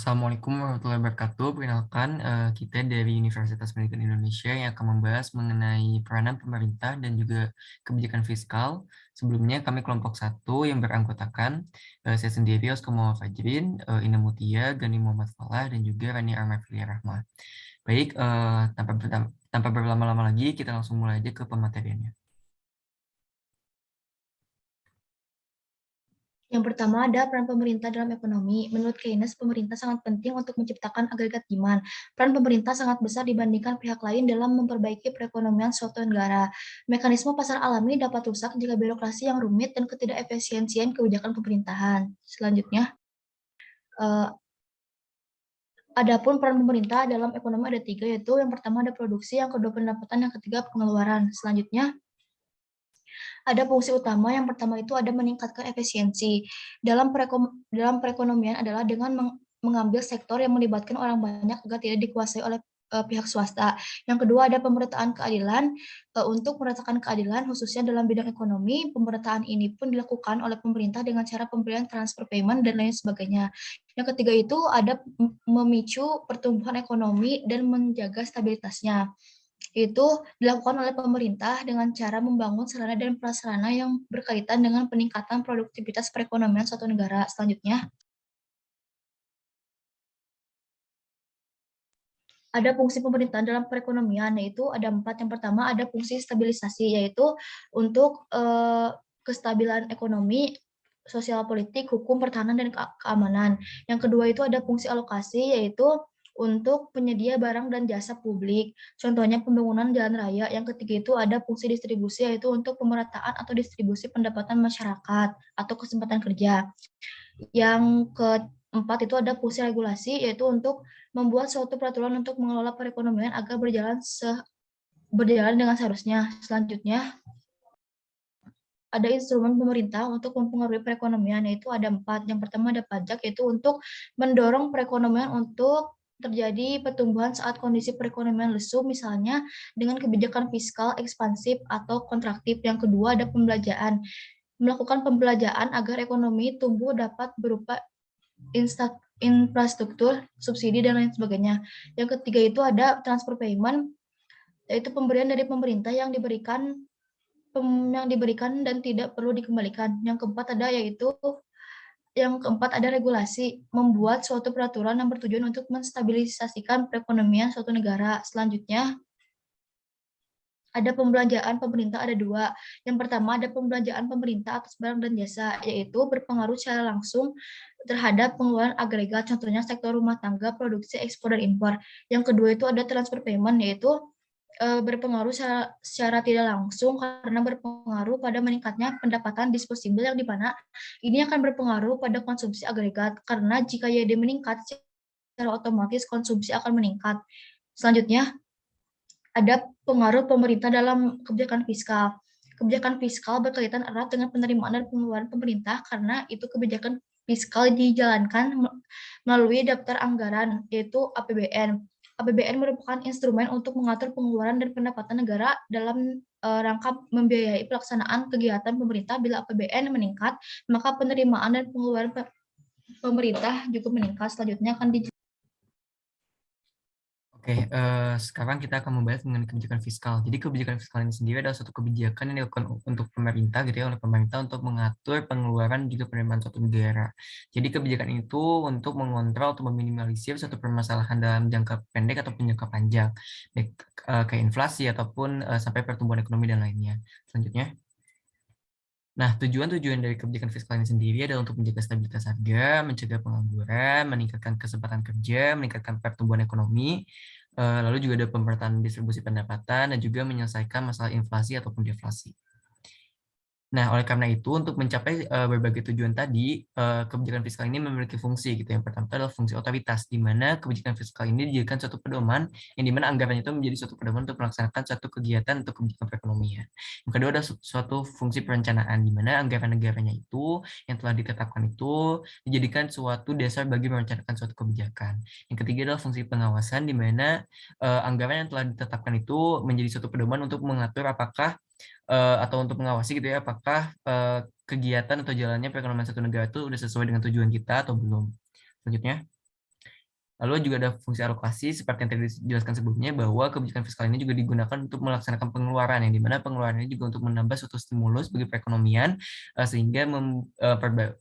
Assalamualaikum warahmatullahi wabarakatuh. Perkenalkan, kita dari Universitas Pendidikan Indonesia yang akan membahas mengenai peranan pemerintah dan juga kebijakan fiskal. Sebelumnya kami kelompok satu yang beranggotakan saya sendiri, Oscar Muhammad Fajrin, Ina Mutia, Gani Muhammad Falah, dan juga Rani Armafili Rahma. Baik, tanpa berlama-lama lagi, kita langsung mulai aja ke pemateriannya. Yang pertama ada peran pemerintah dalam ekonomi. Menurut Keynes, pemerintah sangat penting untuk menciptakan agregat demand. Peran pemerintah sangat besar dibandingkan pihak lain dalam memperbaiki perekonomian suatu negara. Mekanisme pasar alami dapat rusak jika birokrasi yang rumit dan ketidakefisiensian kebijakan pemerintahan. Selanjutnya, eh, adapun peran pemerintah dalam ekonomi ada tiga, yaitu yang pertama ada produksi, yang kedua pendapatan, yang ketiga pengeluaran. Selanjutnya, ada fungsi utama. Yang pertama itu ada meningkatkan efisiensi. Dalam perekonomian adalah dengan mengambil sektor yang melibatkan orang banyak agar tidak dikuasai oleh pihak swasta. Yang kedua ada pemerataan keadilan. Untuk meratakan keadilan khususnya dalam bidang ekonomi, pemerataan ini pun dilakukan oleh pemerintah dengan cara pemberian transfer payment dan lain sebagainya. Yang ketiga itu ada memicu pertumbuhan ekonomi dan menjaga stabilitasnya. Itu dilakukan oleh pemerintah dengan cara membangun sarana dan prasarana yang berkaitan dengan peningkatan produktivitas perekonomian suatu negara. Selanjutnya, ada fungsi pemerintahan dalam perekonomian, yaitu ada 4. Yang pertama ada fungsi stabilisasi, yaitu untuk kestabilan ekonomi, sosial politik, hukum, pertahanan, dan keamanan. Yang kedua itu ada fungsi alokasi, yaitu untuk penyedia barang dan jasa publik. Contohnya pembangunan jalan raya. Yang ketiga itu ada fungsi distribusi, yaitu untuk pemerataan atau distribusi pendapatan masyarakat atau kesempatan kerja. Yang keempat itu ada fungsi regulasi, yaitu untuk membuat suatu peraturan untuk mengelola perekonomian agar berjalan dengan seharusnya. Selanjutnya, ada instrumen pemerintah untuk mempengaruhi perekonomian, yaitu ada 4. Yang pertama ada pajak, yaitu untuk mendorong perekonomian untuk terjadi pertumbuhan saat kondisi perekonomian lesu, misalnya dengan kebijakan fiskal ekspansif atau kontraktif. Yang kedua ada pembelanjaan, melakukan pembelanjaan agar ekonomi tumbuh dapat berupa infrastruktur, subsidi, dan lain sebagainya. Yang ketiga itu ada transfer payment, yaitu pemberian dari pemerintah yang diberikan dan tidak perlu dikembalikan. Yang keempat ada regulasi, membuat suatu peraturan yang bertujuan untuk menstabilisasikan perekonomian suatu negara. Selanjutnya, ada pembelanjaan pemerintah ada 2. Yang pertama ada pembelanjaan pemerintah atas barang dan jasa, yaitu berpengaruh secara langsung terhadap pengeluaran agregat, contohnya sektor rumah tangga, produksi, ekspor, dan impor. Yang kedua itu ada transfer payment, yaitu berpengaruh secara tidak langsung karena berpengaruh pada meningkatnya pendapatan disposibel, yang dimana ini akan berpengaruh pada konsumsi agregat, karena jika YD meningkat, secara otomatis konsumsi akan meningkat. Selanjutnya, ada pengaruh pemerintah dalam kebijakan fiskal. Kebijakan fiskal berkaitan erat dengan penerimaan dan pengeluaran pemerintah karena itu kebijakan fiskal dijalankan melalui daftar anggaran, yaitu APBN. APBN merupakan instrumen untuk mengatur pengeluaran dan pendapatan negara dalam rangka membiayai pelaksanaan kegiatan pemerintah. Bila APBN meningkat, maka penerimaan dan pengeluaran pemerintah juga meningkat. Selanjutnya akan Oke, sekarang kita akan membahas mengenai kebijakan fiskal. Jadi kebijakan fiskal ini sendiri adalah suatu kebijakan yang dilakukan untuk pemerintah, gitu ya, oleh pemerintah untuk mengatur pengeluaran juga penerimaan suatu negara. Jadi kebijakan itu untuk mengontrol atau meminimalisir suatu permasalahan dalam jangka pendek ataupun jangka panjang, baik kayak inflasi ataupun sampai pertumbuhan ekonomi dan lainnya. Selanjutnya. Nah, tujuan-tujuan dari kebijakan fiskal ini sendiri adalah untuk menjaga stabilitas harga, mencegah pengangguran, meningkatkan kesempatan kerja, meningkatkan pertumbuhan ekonomi, lalu juga ada pemerataan distribusi pendapatan, dan juga menyelesaikan masalah inflasi ataupun deflasi. Nah, oleh karena itu, untuk mencapai berbagai tujuan tadi, kebijakan fiskal ini memiliki fungsi gitu. Yang pertama adalah fungsi otoritas, di mana kebijakan fiskal ini dijadikan suatu pedoman, yang dimana anggarannya itu menjadi suatu pedoman untuk melaksanakan suatu kegiatan untuk kebijakan perekonomian. Yang kedua ada suatu fungsi perencanaan, di mana anggaran negaranya itu yang telah ditetapkan itu dijadikan suatu dasar bagi merencanakan suatu kebijakan. Yang ketiga adalah fungsi pengawasan, di mana anggaran yang telah ditetapkan itu menjadi suatu pedoman untuk mengatur apakah atau untuk mengawasi gitu ya, apakah kegiatan atau jalannya perekonomian satu negara itu udah sesuai dengan tujuan kita atau belum. Selanjutnya, Lalu juga ada fungsi alokasi seperti yang tadi dijelaskan sebelumnya, bahwa kebijakan fiskal ini juga digunakan untuk melaksanakan pengeluaran, yang dimana pengeluaran ini juga untuk menambah suatu stimulus bagi perekonomian, sehingga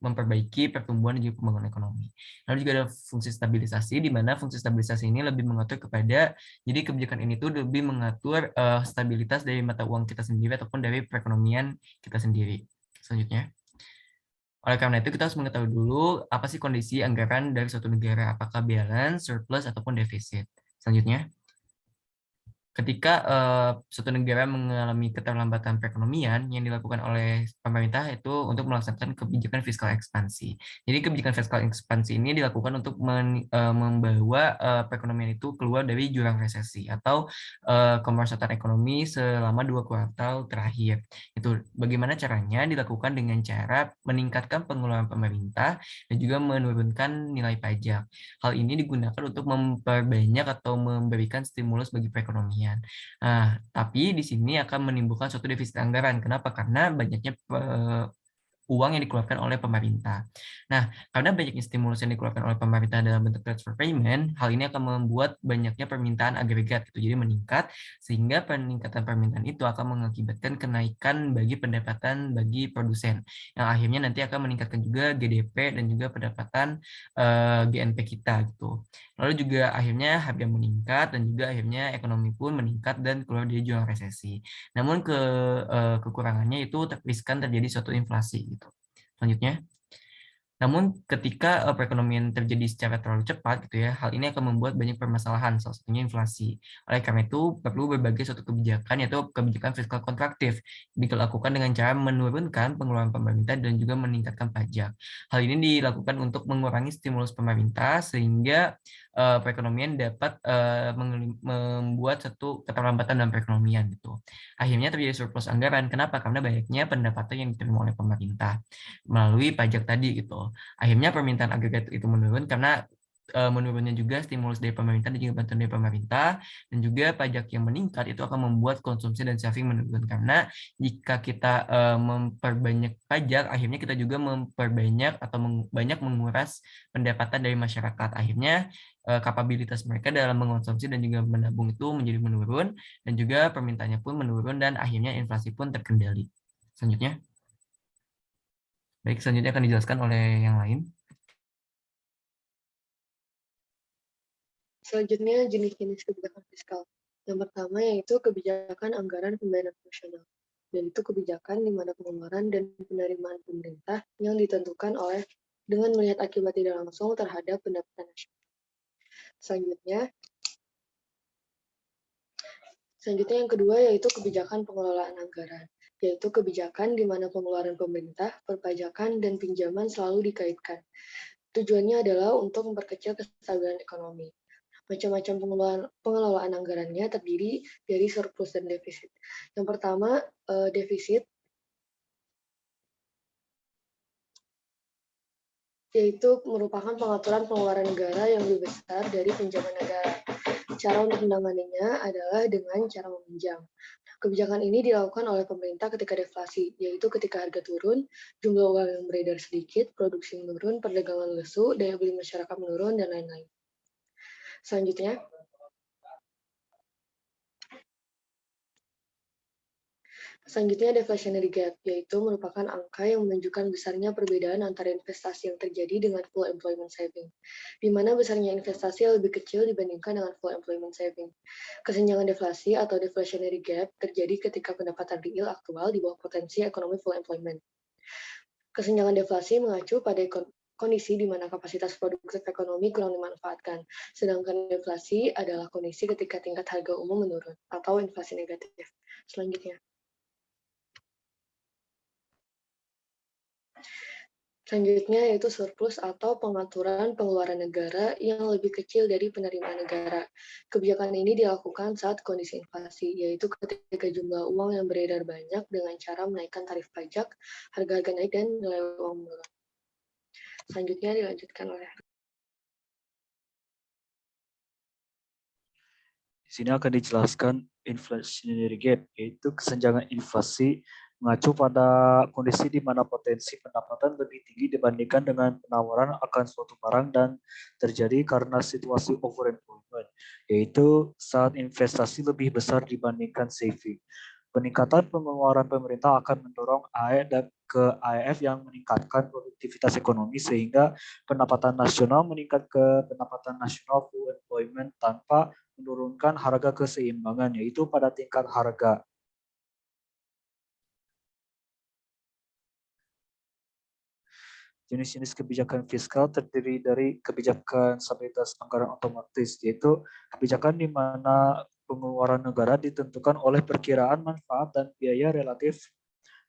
memperbaiki pertumbuhan dan juga pembangunan ekonomi. Lalu juga ada fungsi stabilisasi, di mana fungsi stabilisasi ini lebih mengatur kepada, jadi kebijakan ini tuh lebih mengatur stabilitas dari mata uang kita sendiri ataupun dari perekonomian kita sendiri. Selanjutnya. Oleh karena itu, kita harus mengetahui dulu apa sih kondisi anggaran dari suatu negara, apakah balance, surplus, ataupun defisit. Selanjutnya, ketika suatu negara mengalami keterlambatan perekonomian, yang dilakukan oleh pemerintah itu untuk melaksanakan kebijakan fiskal ekspansi. Jadi kebijakan fiskal ekspansi ini dilakukan untuk membawa perekonomian itu keluar dari jurang resesi atau kemerosotan ekonomi selama 2 kuartal terakhir. Itu bagaimana caranya? Dilakukan dengan cara meningkatkan pengeluaran pemerintah dan juga menurunkan nilai pajak. Hal ini digunakan untuk memperbanyak atau memberikan stimulus bagi perekonomian. Nah, tapi di sini akan menimbulkan suatu defisit anggaran. Kenapa? Karena banyaknya uang yang dikeluarkan oleh pemerintah. Nah, karena banyaknya stimulus yang dikeluarkan oleh pemerintah dalam bentuk transfer payment, hal ini akan membuat banyaknya permintaan agregat, gitu. Jadi meningkat, sehingga peningkatan permintaan itu akan mengakibatkan kenaikan bagi pendapatan bagi produsen, yang akhirnya nanti akan meningkatkan juga GDP dan juga pendapatan GNP kita, gitu. Lalu juga akhirnya harga meningkat dan juga akhirnya ekonomi pun meningkat dan keluar dari jurang resesi. Namun kekurangannya itu riskan terjadi suatu inflasi gitu. Selanjutnya, namun ketika perekonomian terjadi secara terlalu cepat gitu ya, hal ini akan membuat banyak permasalahan, salah satunya inflasi. Oleh karena itu perlu berbagai suatu kebijakan, yaitu kebijakan fiskal kontraktif, dilakukan dengan cara menurunkan pengeluaran pemerintah dan juga meningkatkan pajak. Hal ini dilakukan untuk mengurangi stimulus pemerintah sehingga perekonomian dapat membuat satu keterlambatan dalam perekonomian gitu. Akhirnya terjadi surplus anggaran. Kenapa? Karena banyaknya pendapatan yang diterima oleh pemerintah melalui pajak tadi gitu. Akhirnya permintaan agregat itu menurun karena menurunnya juga stimulus dari pemerintah dan juga bantuan dari pemerintah, dan juga pajak yang meningkat itu akan membuat konsumsi dan saving menurun, karena jika kita memperbanyak pajak, akhirnya kita juga memperbanyak atau banyak menguras pendapatan dari masyarakat. Akhirnya kapabilitas mereka dalam mengonsumsi dan juga menabung itu menjadi menurun, dan juga permintaannya pun menurun, dan akhirnya inflasi pun terkendali. Selanjutnya. Baik, selanjutnya akan dijelaskan oleh yang lain. Selanjutnya, jenis-jenis kebijakan fiskal. Yang pertama yaitu kebijakan anggaran pembayaran nasional, yaitu kebijakan di mana pengeluaran dan penerimaan pemerintah yang ditentukan oleh dengan melihat akibat tidak langsung terhadap pendapatan nasional. Selanjutnya yang kedua yaitu kebijakan pengelolaan anggaran, yaitu kebijakan di mana pengeluaran pemerintah, perpajakan, dan pinjaman selalu dikaitkan. Tujuannya adalah untuk memperkecil kestabilan ekonomi. Macam-macam pengelolaan anggarannya terdiri dari surplus dan defisit. Yang pertama, defisit, yaitu merupakan pengaturan pengeluaran negara yang lebih besar dari pinjaman negara. Cara untuk menanganinya adalah dengan cara meminjam. Kebijakan ini dilakukan oleh pemerintah ketika deflasi, yaitu ketika harga turun, jumlah uang yang beredar sedikit, produksi menurun, perdagangan lesu, daya beli masyarakat menurun, dan lain-lain. Selanjutnya, deflationary gap, yaitu merupakan angka yang menunjukkan besarnya perbedaan antara investasi yang terjadi dengan full employment saving, di mana besarnya investasi lebih kecil dibandingkan dengan full employment saving. Kesenjangan deflasi atau deflationary gap terjadi ketika pendapatan real aktual di bawah potensi ekonomi full employment. Kesenjangan deflasi mengacu pada kondisi di mana kapasitas produktif ekonomi kurang dimanfaatkan, sedangkan deflasi adalah kondisi ketika tingkat harga umum menurun atau inflasi negatif. Selanjutnya, yaitu surplus atau pengaturan pengeluaran negara yang lebih kecil dari penerimaan negara. Kebijakan ini dilakukan saat kondisi inflasi, yaitu ketika jumlah uang yang beredar banyak dengan cara menaikkan tarif pajak, harga-harga naik, dan nilai uang menurun. Selanjutnya dilanjutkan oleh. Di sini akan dijelaskan inflationary gap, yaitu kesenjangan inflasi mengacu pada kondisi di mana potensi pendapatan lebih tinggi dibandingkan dengan penawaran akan suatu barang dan terjadi karena situasi overemployment, yaitu saat investasi lebih besar dibandingkan saving. Peningkatan pengeluaran pemerintah akan mendorong AE dan ke AEF yang meningkatkan produktivitas ekonomi sehingga pendapatan nasional meningkat ke pendapatan nasional full employment tanpa menurunkan harga keseimbangan, yaitu pada tingkat harga. Jenis-jenis kebijakan fiskal terdiri dari kebijakan stabilitas anggaran otomatis, yaitu kebijakan di mana pengeluaran negara ditentukan oleh perkiraan manfaat dan biaya relatif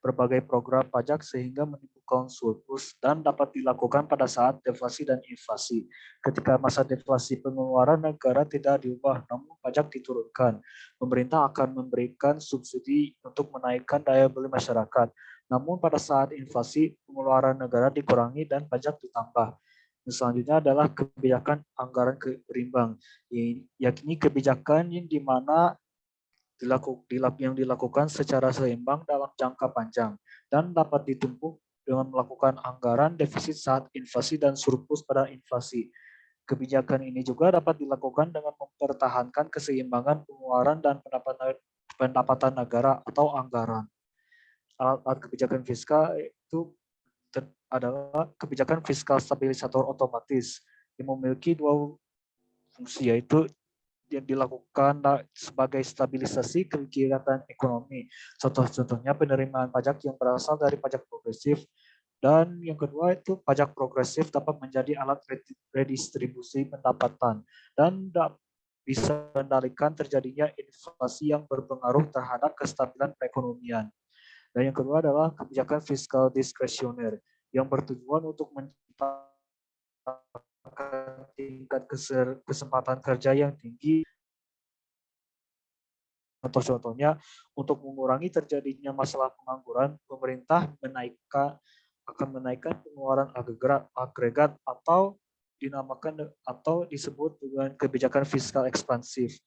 berbagai program pajak sehingga menimbulkan surplus dan dapat dilakukan pada saat deflasi dan inflasi. Ketika masa deflasi pengeluaran negara tidak diubah namun pajak diturunkan, pemerintah akan memberikan subsidi untuk menaikkan daya beli masyarakat. Namun pada saat inflasi, pengeluaran negara dikurangi dan pajak ditambah. Selanjutnya adalah kebijakan anggaran berimbang, yakni kebijakan yang di mana yang dilakukan secara seimbang dalam jangka panjang dan dapat ditempuh dengan melakukan anggaran defisit saat inflasi dan surplus pada inflasi. Kebijakan ini juga dapat dilakukan dengan mempertahankan keseimbangan pengeluaran dan pendapatan negara atau anggaran. Alat-alat kebijakan fiskal itu adalah kebijakan fiskal stabilisator otomatis yang memiliki dua fungsi, yaitu yang dilakukan sebagai stabilisasi kegiatan ekonomi. Contoh-contohnya penerimaan pajak yang berasal dari pajak progresif, dan yang kedua itu pajak progresif dapat menjadi alat redistribusi pendapatan dan bisa mengendalikan terjadinya inflasi yang berpengaruh terhadap kestabilan perekonomian. Dan yang kedua adalah kebijakan fiskal diskresioner yang bertujuan untuk menciptakan tingkat kesempatan kerja yang tinggi. Contoh-contohnya, untuk mengurangi terjadinya masalah pengangguran, pemerintah akan menaikkan pengeluaran agregat atau dinamakan atau disebut dengan kebijakan fiskal ekspansif.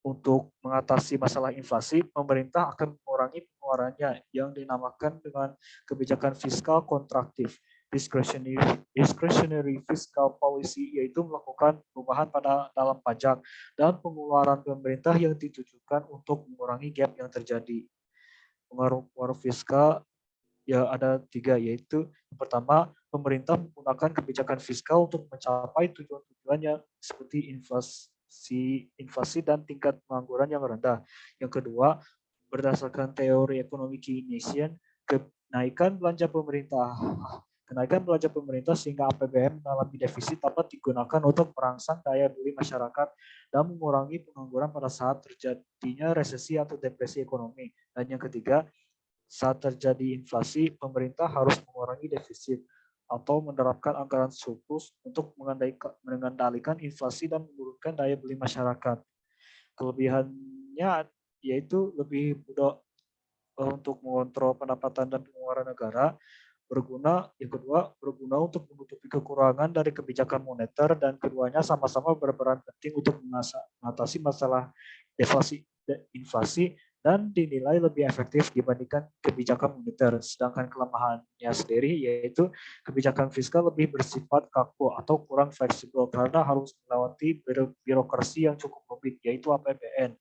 Untuk mengatasi masalah inflasi, pemerintah akan mengurangi pengeluarannya yang dinamakan dengan kebijakan fiskal kontraktif. Discretionary fiscal policy, yaitu melakukan perubahan dalam pajak dan pengeluaran pemerintah yang ditujukan untuk mengurangi gap yang terjadi. Pengaruh fiskal ya ada 3, yaitu yang pertama, pemerintah menggunakan kebijakan fiskal untuk mencapai tujuan-tujuannya seperti inflasi dan tingkat pengangguran yang rendah. Yang kedua, berdasarkan teori ekonomi Keynesian, kenaikan belanja pemerintah sehingga APBN mengalami defisit dapat digunakan untuk merangsang daya beli masyarakat dan mengurangi pengangguran pada saat terjadinya resesi atau depresi ekonomi. Dan yang ketiga, saat terjadi inflasi, pemerintah harus mengurangi defisit atau menerapkan anggaran surplus untuk mengendalikan inflasi dan menurunkan daya beli masyarakat. Kelebihannya yaitu lebih mudah untuk mengontrol pendapatan dan pengeluaran negara, yang kedua berguna untuk menutupi kekurangan dari kebijakan moneter, dan keduanya sama-sama berperan penting untuk mengatasi masalah inflasi dan dinilai lebih efektif dibandingkan kebijakan moneter. Sedangkan kelemahannya sendiri yaitu kebijakan fiskal lebih bersifat kaku atau kurang fleksibel karena harus melewati birokrasi yang cukup rumit, yaitu APBN,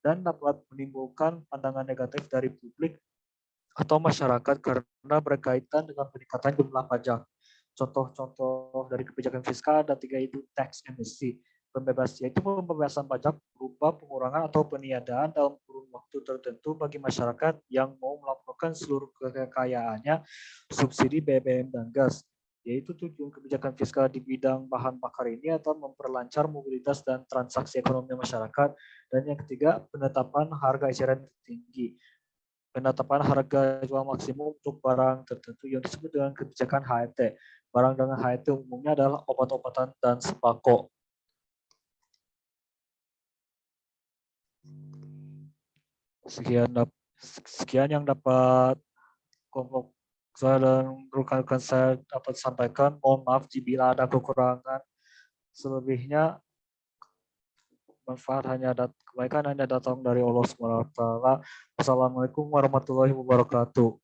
dan dapat menimbulkan pandangan negatif dari publik atau masyarakat karena berkaitan dengan peningkatan jumlah pajak. Contoh-contoh dari kebijakan fiskal ada 3, yaitu tax amnesty. Yaitu pembebasan pajak berupa pengurangan atau peniadaan dalam kurun waktu tertentu bagi masyarakat yang mau melaporkan seluruh kekayaannya subsidi BBM dan gas. Yaitu tujuan kebijakan fiskal di bidang bahan bakar ini atau memperlancar mobilitas dan transaksi ekonomi masyarakat. Dan yang ketiga, penetapan harga eceran tertinggi. Penetapan harga jual maksimum untuk barang tertentu yang disebut dengan kebijakan HET. Barang dengan HET umumnya adalah obat-obatan dan sembako. Sekian yang dapat kelompok saya dan rekan-rekan saya dapat sampaikan. Mohon maaf jika ada kekurangan. Selebihnya kebaikan hanya datang dari Allah Subhanahu wa taala. Wassalamualaikum warahmatullahi wabarakatuh.